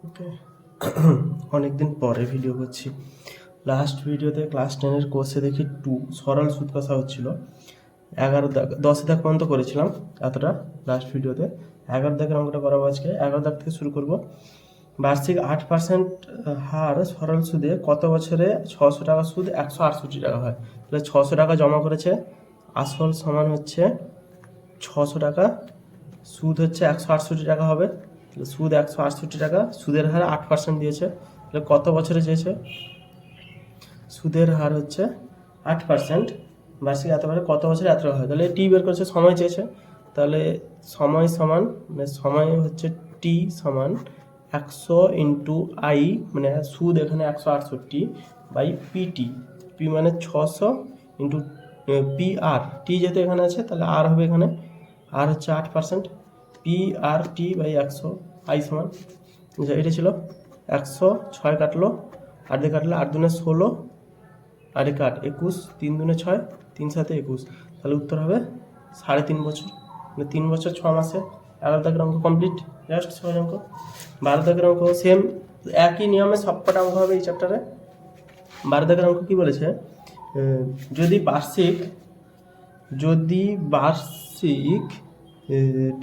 ওকে। অনেকদিন পরে ভিডিও করছি। লাস্ট ভিডিওতে ক্লাস 10-এর কোর্সে দেখি সরল সুদ কষা হচ্ছিল। 10 দাগ পর্যন্ত করেছিলাম এতটা লাস্ট ভিডিওতে। 11 দাগের অঙ্কটা করাবো আজকে। 11 দাগ থেকে শুরু করব। বার্ষিক 8% হার সরল সুদে কত বছরে 600 টাকা সুদ 168 টাকা হয়? তাহলে 600 টাকা জমা করেছে, আসল সমান হচ্ছে 600 টাকা, সুদ হচ্ছে 168 টাকা হবে। তাহলে সুদ 168 টাকা, সুদের হার 8% দিয়েছে। তাহলে কত বছরে চেয়েছে? সুদের হার হচ্ছে 8%, বার্ষিক এতবারে কত বছরে এত টাকা হয়? তাহলে টি বের করেছে, সময় চেয়েছে। তাহলে সময় সমান, মানে সময় হচ্ছে টি সমান 100 ইন্টু আই, মানে সুদ এখানে 168 বাই পিটি। পি মানে 600 ইন্টু পি আর টি যেহেতু এখানে আছে, তাহলে আর হবে এখানে, আর হচ্ছে 8%, P R T by 100, I সমান, এটা ছিল 100, 6 কাটলো, 8 দিয়ে কাটলে 8 দুনে 16, আর এ কাট 21, 3 দুনে 6, 3 7 21। তাহলে উত্তর হবে 3.5 বছর, মানে 3 বছর 6 মাসে। 11 দাগের অঙ্ক কমপ্লিট। জাস্ট সহজ অঙ্ক। 12 দাগের অঙ্ক সেম, একই নিয়মে সবকটা অঙ্ক হবে এই চ্যাপ্টারে। 12 দাগের অঙ্ক কি বলেছে? যদি বার্ষিক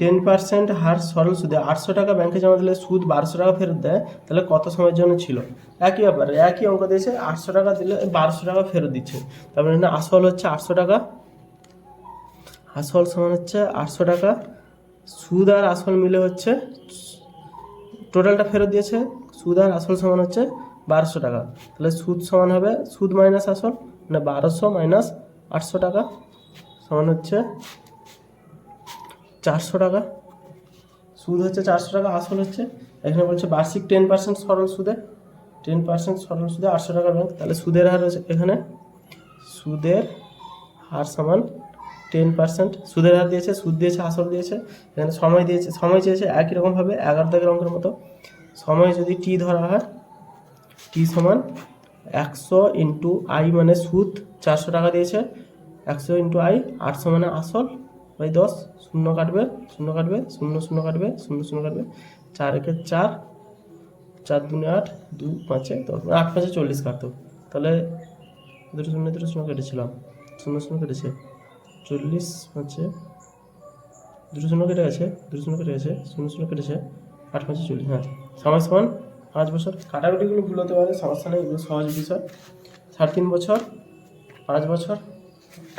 10% হার সরল সুদে 800 টাকা ব্যাংকে জমা দিলে সুদ 1200 টাকা ফেরত দেয়, তাহলে কত সময়ের জন্য ছিল? একই ব্যাপার, একই অঙ্ক দিয়েছে, 800 টাকা দিলে 1200 টাকা ফেরত দিচ্ছে। তারপরে এখানে আসল হচ্ছে 800 টাকা, আসল সমান হচ্ছে 800 টাকা, সুদ আর আসল মিলে হচ্ছে টোটালটা ফেরত দিয়েছে, সুদ আর আসল সমান হচ্ছে 1200 টাকা। তাহলে সুদ সমান হবে, সুদ মাইনাস আসল, মানে 1200 মাইনাস 800 টাকা সমান হচ্ছে 400 টাকা। সুদ হচ্ছে 400 টাকা, আসল হচ্ছে, এখানে বলছে বার্ষিক 10% সরল সুদে, 10% সরল সুদে 800 টাকা ব্যাংক। তাহলে সুদের হার হচ্ছে এখানে, সুদের হার সমান 10%, সুদের হার দিয়েছে, সুদ দিয়েছে, আসল দিয়েছে, এখানে সময় দিয়েছে, সময় চেয়েছে একই রকমভাবে 11 দাগের অঙ্কের মতো। সময় যদি টি ধরা হয়, টি সমান 100 ইন্টু আই, মানে সুদ 400 টাকা দিয়েছে, 100 ইন্টু আই, 800 মানে আসল বাই 10, শূন্য কাটবে, শূন্য কাটবে, শূন্য শূন্য কাটবে, শূন্য শূন্য কাটবে, 4 একে 4, 4 দুনে 8, 2 5-এ 10, 8 5-এ 40 কাটতো। তাহলে দুটো শূন্য কেটেছিলাম, শূন্য শূন্য কেটেছে, 40 5-এ দুটো শূন্য কেটে গেছে, দুটো শূন্য কেটে গেছে, শূন্য শূন্য কেটেছে, 8 5-এ 40, হ্যাঁ। সময় সমান 5 বছর। কাটাকুটিগুলো ভুল হতে পারে, সমস্যা নেই, এগুলো সহজ বিষয়। 3.5 বছর, 5 বছর।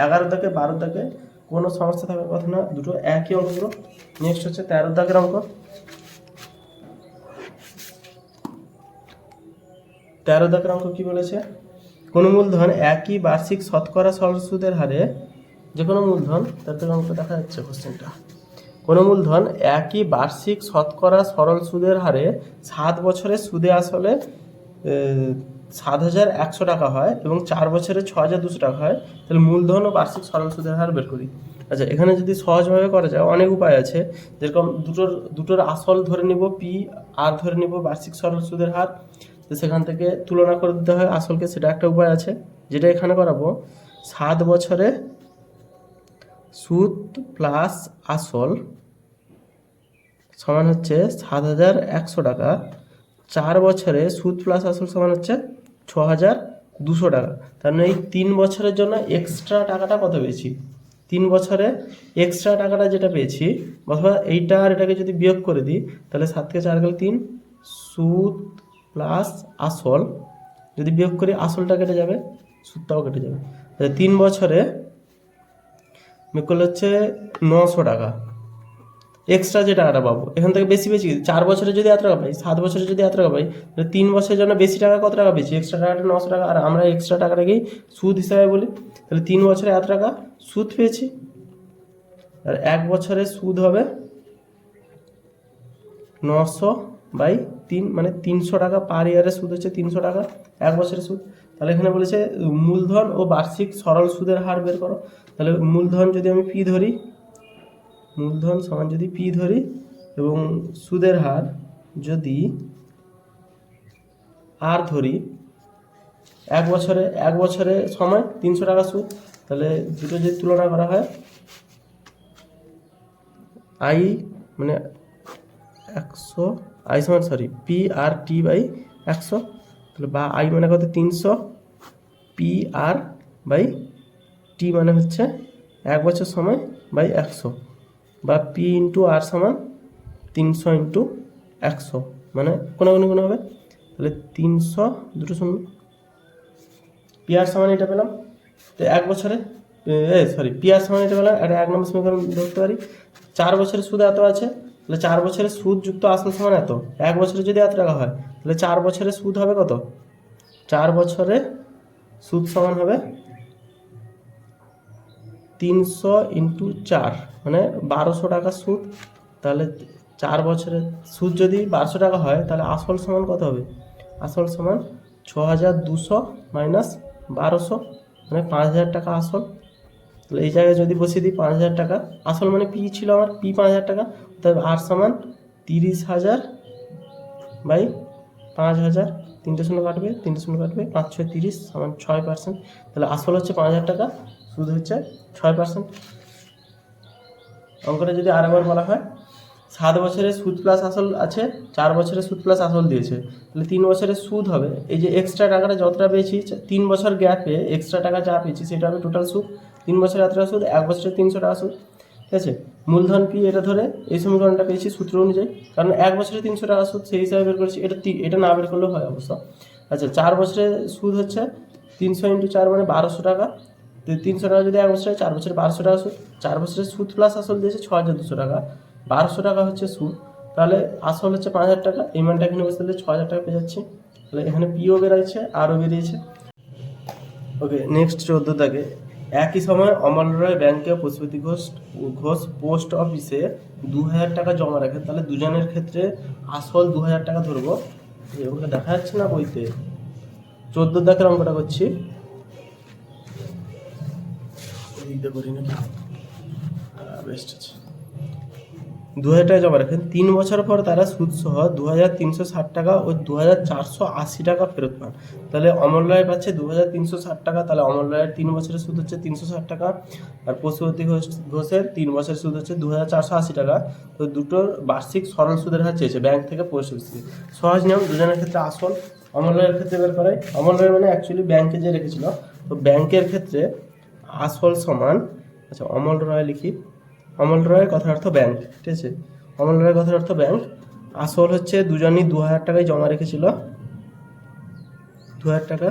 11 দাগে 12 দাগে কোনো সমস্যা থাকার কথা না, দুটো একই অঙ্কগুলো। নেক্সট হচ্ছে 13 দাগের অঙ্ক। 13 দাগের অঙ্ক কি বলেছে? কোনো মূলধন একই বার্ষিক শতকরা সরল সুদের হারে, যে কোনো মূলধন, তার থেকে অঙ্ক দেখা যাচ্ছে কোশ্চেনটা। কোনো মূলধন একই বার্ষিক শতকরা সরল সুদের হারে 7 বছরের সুদে আসলে 7,100 টাকা হয় এবং 4 বছরে 6,200 টাকা হয়, তাহলে মূলধন ও বার্ষিক সরল সুদের হার বের করি। আচ্ছা, এখানে যদি সহজভাবে করা যায়, অনেক উপায় আছে। যেরকম দুটোর আসল ধরে নিব পি, আর ধরে নিব বার্ষিক সরল সুদের হার, তো সেখান থেকে তুলনা করে দিতে হয় আসলকে, সেটা একটা উপায় আছে, যেটা এখানে করাবো। 7 বছরে সুদ প্লাস আসল সমান হচ্ছে 7,100 টাকা, 4 বছরে সুদ প্লাস আসল সমান হচ্ছে 6,200 টাকা। তার মানে এই 3 বছরের জন্য এক্সট্রা টাকাটা কত পেয়েছি? 3 বছরে এক্সট্রা টাকাটা যেটা পেয়েছি, অথবা এইটা আর এটাকে যদি বিয়োগ করে দিই, তাহলে 7 থেকে 4 গেলে 3, সুদ প্লাস আসল যদি বিয়োগ করি, আসলটা কেটে যাবে, সুদটাও কেটে যাবে। 3 বছরে বিয়োগ করলে হচ্ছে 900 টাকা। এক্সট্রা যে টাকাটা পাবো এখান থেকে বেশি 4 বছরে যদি এত টাকা পাই, 7 বছরে যদি এত টাকা পাই, তাহলে 3 বছরের জন্য বেশি টাকা কত টাকা পেয়েছি? এক্সট্রা টাকাটা 900 টাকা, আর আমরা এক্সট্রা টাকাটাকেই সুদ হিসাবে বলি। তাহলে 3 বছরে এত টাকা সুদ পেয়েছি, আর 1 বছরে সুদ হবে 900/3, মানে 300 টাকা পার ইয়ারে সুদ হচ্ছে 300 টাকা 1 বছরের সুদ। তাহলে এখানে বলেছে মূলধন ও বার্ষিক সরল সুদের হার বের করো। তাহলে মূলধন যদি আমি পি ধরি, মূলধন সমান যদি পি ধরি, এবং সুদের হার যদি আর ধরি, 1 বছরে সময় 300 টাকা সুদ, তাহলে দুটো যদি তুলনা করা হয়, আই মানে 100 আই সমান পি আর টি বাই 100, তাহলে বা আই মানে কত 300, পি আর বাই টি মানে হচ্ছে 1 বছর সময় বাই 100, বা পি ইন্টু আর সমান 300 ইন্টু 100, মানে কোনোগুনি কোনো হবে, তাহলে 300 দুটো শূন্য, পি আর সমান এটা পেলাম। তো 1 বছরে পি আর সমান এটা পেলাম, এটা 1 নম্বর সমীকরণ ধরতে পারি। 4 বছরের সুদ এত আছে, তাহলে 4 বছরের সুদ যুক্ত আসল সমান এত। 1 বছরে যদি এত টাকা হয়, তাহলে 4 বছরের সুদ হবে কত? 4 বছরে সুদ সমান হবে 300 ইন্টু 4, মানে 1200 টাকা সুদ। তাহলে 4 বছরের সুদ যদি 1200 টাকা হয়, তাহলে আসল সমান কত হবে? আসল সমান 6200 মাইনাস 1200, মানে 5000 টাকা আসল। তাহলে এই জায়গায় যদি বসিয়ে দিই 5000 টাকা আসল, মানে পি ছিল আমার, পি 5000 টাকা, তাহলে আর সমান 30,000 বাই 5000, 3টে শূন্য কাটবে, 3টে শূন্য কাটবে, 5 6 30 সমান 6%। তাহলে আসল হচ্ছে 5000 টাকা, সুদ হচ্ছে 6%। অঙ্কটা যদি আরেকবার বলা হয়, 7 বছরের সুদ প্লাস আসল আছে, 4 বছরের সুদ প্লাস আসল দিয়েছে, তাহলে 3 বছরের সুদ হবে, এই যে এক্সট্রা টাকাটা যতটা পেয়েছি 3 বছর গ্যাপে এক্সট্রা টাকা যা পেয়েছি সেটা হবে টোটাল সুদ। 3 বছরে এতটা সুদ, 1 বছরে 300 টাকা সুদ, ঠিক আছে। মূলধন পি এটা ধরে এই সমীকরণটা পেয়েছি সূত্র অনুযায়ী, কারণ 1 বছরে 300 টাকা সুদ সেই হিসাবে বের করেছি। এটা না বের করলেও হয় অবশ্য। আচ্ছা, 4 বছরের সুদ হচ্ছে 300 ইন্টু 4 মানে 1200 টাকা। 300 টাকা যদি 1 বছরে, 4 বছরে 1200 টাকা সুদ। 4 বছরের সুদ প্লাস আসল দিয়েছে 6200 টাকা, 1200 টাকা হচ্ছে সুদ, তাহলে আসল হচ্ছে 5000 টাকা। এই মানটা এখানে বসে দিলে 6000 টাকা পেয়ে যাচ্ছি। তাহলে এখানে পিও বেরিয়েছে, আরও বেরিয়েছে। ওকে, নেক্সট 14 দাগে, একই সময় অমল রায় ব্যাংকে পশুপতি ঘোষ পোস্ট অফিসে 2000 টাকা জমা রাখে, তাহলে দুজনের ক্ষেত্রে আসল 2000 টাকা ধরবো। ওকে দেখা যাচ্ছে না বইতে, 14 দাগের অঙ্কটা করছি, করি না বেস্ট আছে। 2000 টাকা জমা রাখেন, 3 বছর পর তারা সুদ সহ 2360 টাকা ও 2480 টাকা ফেরত পান। তাহলে অমল রায় পাচ্ছে 2360 টাকা, তাহলে অমল রায়ের 3 বছরের সুদ হচ্ছে 360 টাকা, আর পশুপতি ঘোষের 3 বছরের সুদ হচ্ছে 2480 টাকা। তো দুটোর বার্ষিক সরল সুদের হার চেয়েছে ব্যাংক থেকে পোস্ট অফিসে। সহজ নিয়ম, দুজনের ক্ষেত্রে আসল অমল রায়ের ক্ষেত্রে বের করাই। অমল রায় মানে অ্যাকচুয়ালি ব্যাংকে যে রেখেছিল, তো ব্যাংকের ক্ষেত্রে আসল সমান, আচ্ছা অমল রায় লিখি, অমল রায়ের কথার অর্থ ব্যাংক, ঠিক আছে। অমল রায়ের কথার অর্থ ব্যাংক, আসল হচ্ছে দুজনই 2000 টাকায় জমা রেখেছিল, 2000 টাকা।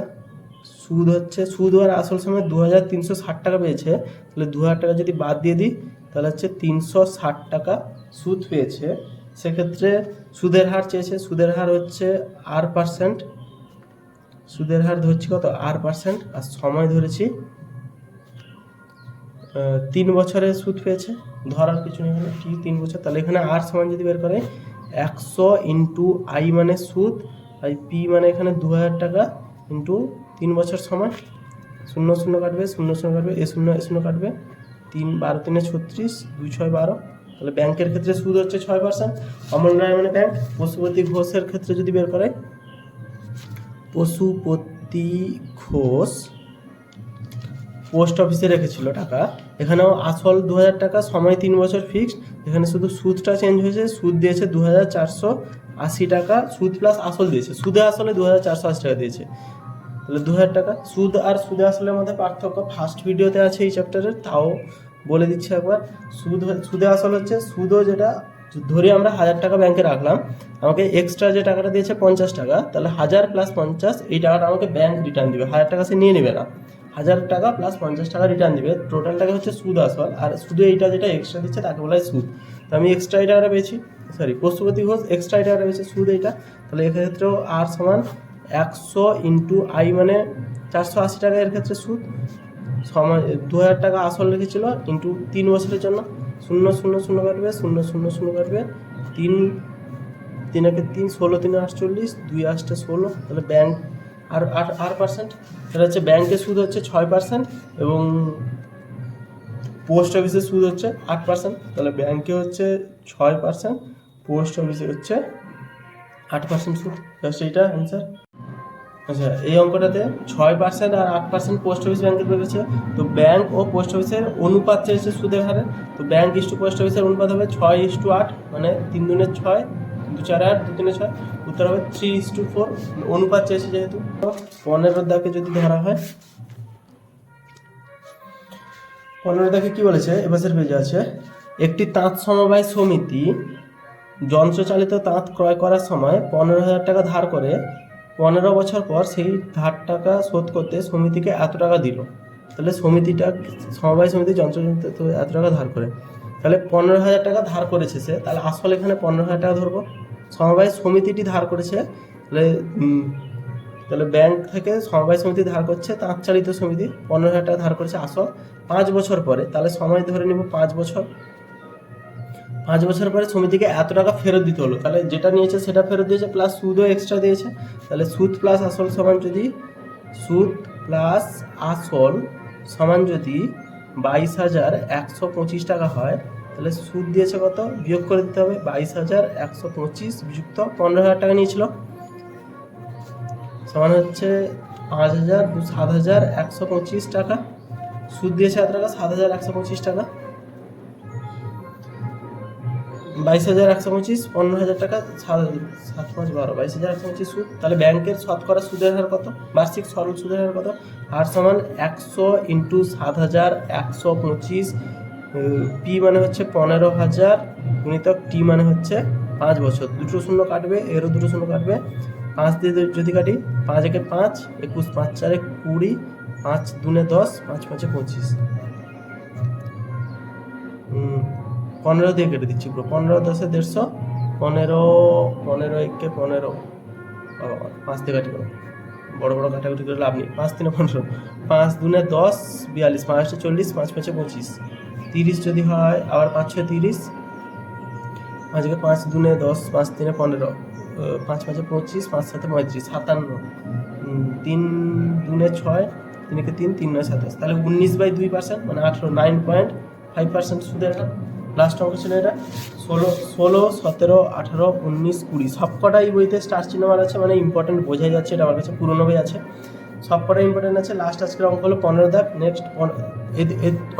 সুদ হচ্ছে, সুদ আর আসল সময় 2360 টাকা পেয়েছে, তাহলে 2000 টাকা যদি বাদ দিয়ে দিই, তাহলে হচ্ছে 360 টাকা সুদ পেয়েছে। সেক্ষেত্রে সুদের হার চেয়েছে, সুদের হার হচ্ছে R%, সুদের হার ধরছি কত R%, আর সময় ধরেছি 3 বছরের সুদ পেয়েছে, ধরার কিছু নেই, এখানে ঠিক 3 বছর। তাহলে এখানে আর সমান যদি বের করে 100 ইন্টু আই মানে সুদ, আর পি মানে এখানে 2000 টাকা ইন্টু 3 বছর সময়, 0 0 কাটবে, 0 0 কাটবে, এ 0 এ 0 কাটবে, 3 12 3 36, 2 6 12। তাহলে ব্যাংকের ক্ষেত্রে সুদ হচ্ছে 6%। অমল রায় মানে ব্যাংক। পশুপতি ঘোষের ক্ষেত্রে যদি বের করে, পশুপতি ঘোষ পোস্ট অফিসে রেখেছিল টাকা, এখানেও আসল 2000 টাকা, সময় 3 বছর ফিক্সড, এখানে শুধু সুদটা চেঞ্জ হয়েছে, সুদ দিয়েছে 2480 টাকা, সুদ প্লাস আসল দিয়েছে, সুদে আসলে 2480 টাকা দিয়েছে। তাহলে 2000 টাকা সুদ আর সুদে আসলের মধ্যে পার্থক্য ফার্স্ট ভিডিওতে আছে এই চ্যাপ্টারের, তাও বলে দিচ্ছি একবার। সুদে আসল হচ্ছে, সুদও যেটা ধরে আমরা 1000 টাকা ব্যাংকে রাখলাম, আমাকে এক্সট্রা যে টাকাটা দিয়েছে 50 টাকা, তাহলে 1000 প্লাস 50 এই টাকাটা আমাকে ব্যাংক রিটার্ন দিবে, 1000 টাকা সে নিয়ে নেবে না, 1000 টাকা প্লাস 50 টাকা রিটার্ন দিবে, টোটাল টাকা হচ্ছে সুদ আসল। আর শুধু এইটা যেটা এক্সট্রা দিচ্ছে তাকে বলা হয় সুদ। তো আমি এক্সট্রা এই টাকাটা পেয়েছি, পশুপতি ঘোষ এক্সট্রা এই টাকাটা পেয়েছে, সুদ এইটা। তাহলে এক্ষেত্রেও আর সমান 100 ইন্টু আই মানে 480 টাকা এর ক্ষেত্রে সুদ, সময় 2000 টাকা আসল রেখেছিল ইন্টু 3 বছরের জন্য, 0 0 0 কাটবে, 0 0 0 কাটবে, 3 3 একে 3, 16 3 48, 2 8 16, তাহলে ব্যাংক আর R%, এটা হচ্ছে ব্যাংকের সুদ হচ্ছে 6% এবং পোস্ট অফিসের সুদ হচ্ছে 8%। তাহলে ব্যাংকে হচ্ছে 6%, পোস্ট অফিসে হচ্ছে 8% সুদ, জাস্ট এইটা অ্যান্সার। আচ্ছা, এই অঙ্কটাতে 6% আর 8% পোস্ট অফিস ব্যাংকের বেড়েছে, তো ব্যাংক ও পোস্ট অফিসের অনুপাত চেয়েছে সুদের হারে, তো ব্যাংক ইস্টু পোস্ট অফিসের অনুপাত হবে 6:8, মানে 3 দুনে 6, 2 4 8 2 3 6, উত্তর হবে 3:4, অনুপাত চেয়েছে যেহেতু। 15 দাগে যদি ধরা হয়, 15 দাগে কি বলেছে, এপাশের পেজে আছে, একটি তাঁত সমবায় সমিতি যন্ত্রচালিত তাঁত ক্রয় করার সময় 15,000 টাকা ধার করে 15 বছর পর সেই ধার টাকা শোধ করতে সমিতিকে এত টাকা দিল। তাহলে সমবায় সমিতি যন্ত্রচালিত এত টাকা ধার করে, তাহলে 15,000 টাকা ধার করেছে সে, তাহলে আসল এখানে 15,000 টাকা ধরবো। সমবায় সমিতিটি ধার করেছে, তাহলে ব্যাংক থেকে সমবায় সমিতি ধার করছে, তাঁত চালিত সমিতি 15,000 টাকা ধার করেছে আসল 5 বছর পরে, তাহলে সময় ধরে নিব 5 বছর। 5 বছর পরে সমিতিকে এত টাকা ফেরত দিতে হলো, তাহলে যেটা নিয়েছে সেটা ফেরত দিয়েছে, প্লাস সুদও এক্সট্রা দিয়েছে। তাহলে সুদ প্লাস আসল সমান যদি 22,125 টাকা হয়, তাহলে সুদ দিয়েছে কত, বিয়োগ করে দিতে হবে 22,125 যুক্ত 15,000 টাকা নিয়েছিল, সমান হচ্ছে 7,125 টাকা। সুদ দিয়েছে এত টাকা, 7,125 টাকা। 22,125, 15,000 টাকা, 7 5 12, 22,125 সুদ। তাহলে ব্যাংকের শতকরা সুদের হার কত, বার্ষিক সরল সুদের হার কত, হার সমান 100 × 7,125, পি মানে হচ্ছে 15,000 গুণিতক টি মানে হচ্ছে 5 বছর। দুটো শূন্য কাটবে, এরও দুটো শূন্য কাটবে, 5 দিয়ে যদি কাটি, 5 একে 5, 21, 5 4 20, 5 2 10, 5 5 25, 15 দিয়ে কেটে দিচ্ছি পুরো, 15 10 150, 15 15 1 15, 5 দিয়ে কাটি করো, বড় বড় কাটাকুটি করে লাভ নেই, 5 3 15, 5 2 10 42, 5 40, 5 5 25, 30 যদি হয়, আবার 5 6 30, 5 5 2 10, 5 3 15, 5 5 25, 5 7 35, 57, 3 2 6, 3 3, 3 9 27, তাহলে 19/2%, মানে 18, 9.5% সুদের হার। লাস্ট অঙ্ক ছিল এটা, 16 17 18 19 20, সবকটাই বইতে স্টার চিহ্ন মারা আছে, মানে ইম্পর্টেন্ট বোঝাই যাচ্ছে, এটা আমার কাছে পুরোনো বই আছে, সবকটাই ইম্পর্টেন্ট আছে। লাস্ট আজকের অঙ্ক হলো 15 দাগ। নেক্সট এই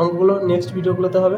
অঙ্কগুলো নেক্সট ভিডিওগুলোতে হবে।